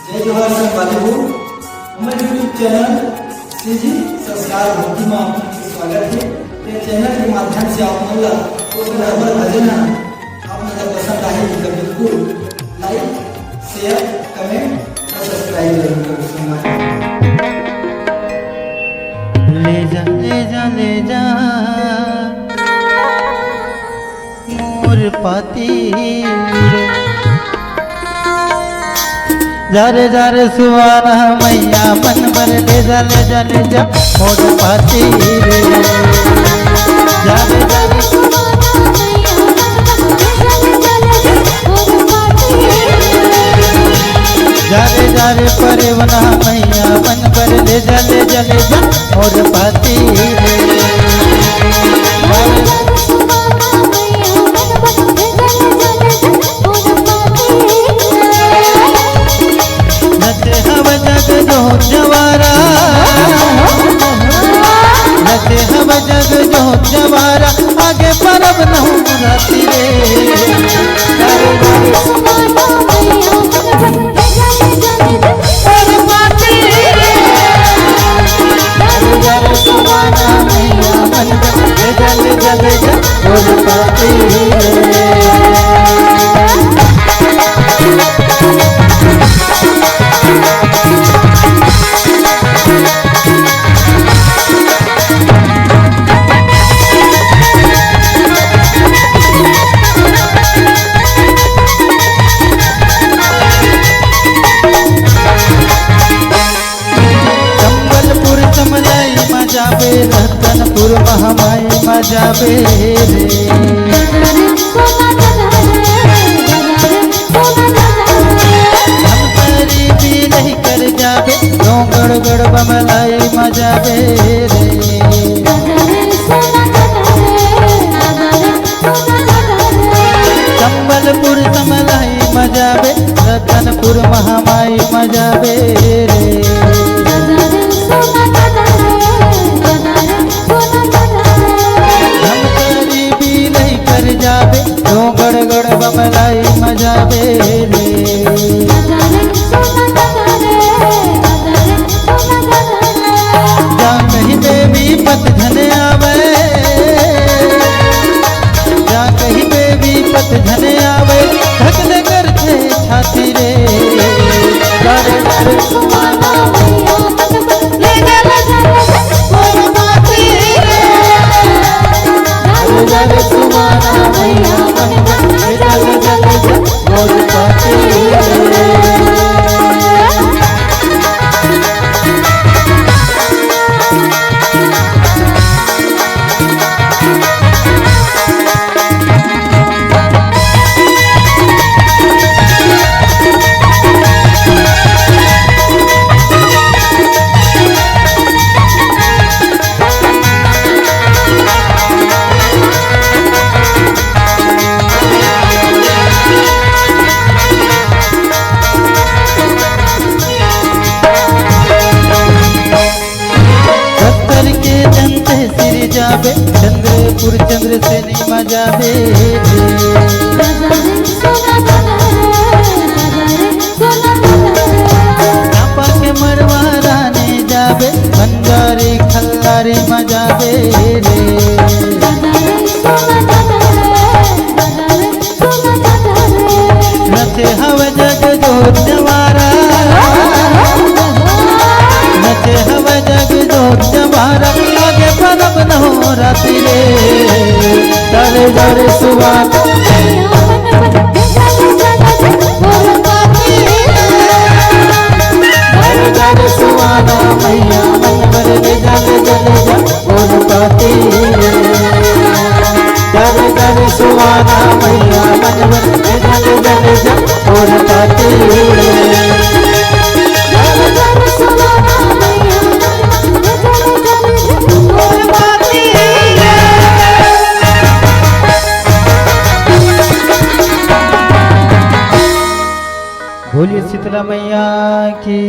जय जोहार संगवारी हो हमारे यूट्यूब चैनल श्री जी संस्कार भक्ति में आपका स्वागत है। ये चैनल के माध्यम से आप मन ला भजन आप पसंद आए तो बिल्कुल लाइक शेयर कमेंट और सब्सक्राइब जरूर करें। ले जा ले जा ले जा मोर पाती जार जार सुहाना मैया मन भर ले जा ले जा ले जा मोर पाती रे जार जार जारे जारे परवना मैया मन भर ले जा ले जा ले जा मोर पाती रे नचे हव जग जो जवारा नचे हव जग जो जवारा आगे परब नहु राती रे सुहाना मैया मन जल जल जल पाती रतनपुर महामाई मजाबे रे हम परी भी नहीं कर जाबे गड़ गड़ बमलाई मजाबे रे संबलपुर समलाई मजाबे रतनपुर महामाई मजाबे रे जाबे गड़ गड़ बमलाई मजाबे रे जा कहीं देवी पत धन आवे जा कहीं देवी पत धन आवे ढकने कर थे छाती रे गारे गारे सुहाना ले जा गारे सुहाना मैया मन जल जल जल मोर पाती जाबे चंद्रपुर चंद्र से नहीं मजाबे नापा के मरवारा ने जाबे बंजारे खल्लारे मजाबे रे नचे हव जग जो जवारा नचे हव जग जो जवारा आगे परब न हो राती रे जारे जारे सुहाना जारे सुहाना मैया मन भर ले जा ले जा ले जा मोर पाती जारे जारे सुहाना मैया मन भर ले जा ले जा ले जा मोर पाती बोलिए शीतला मैया की।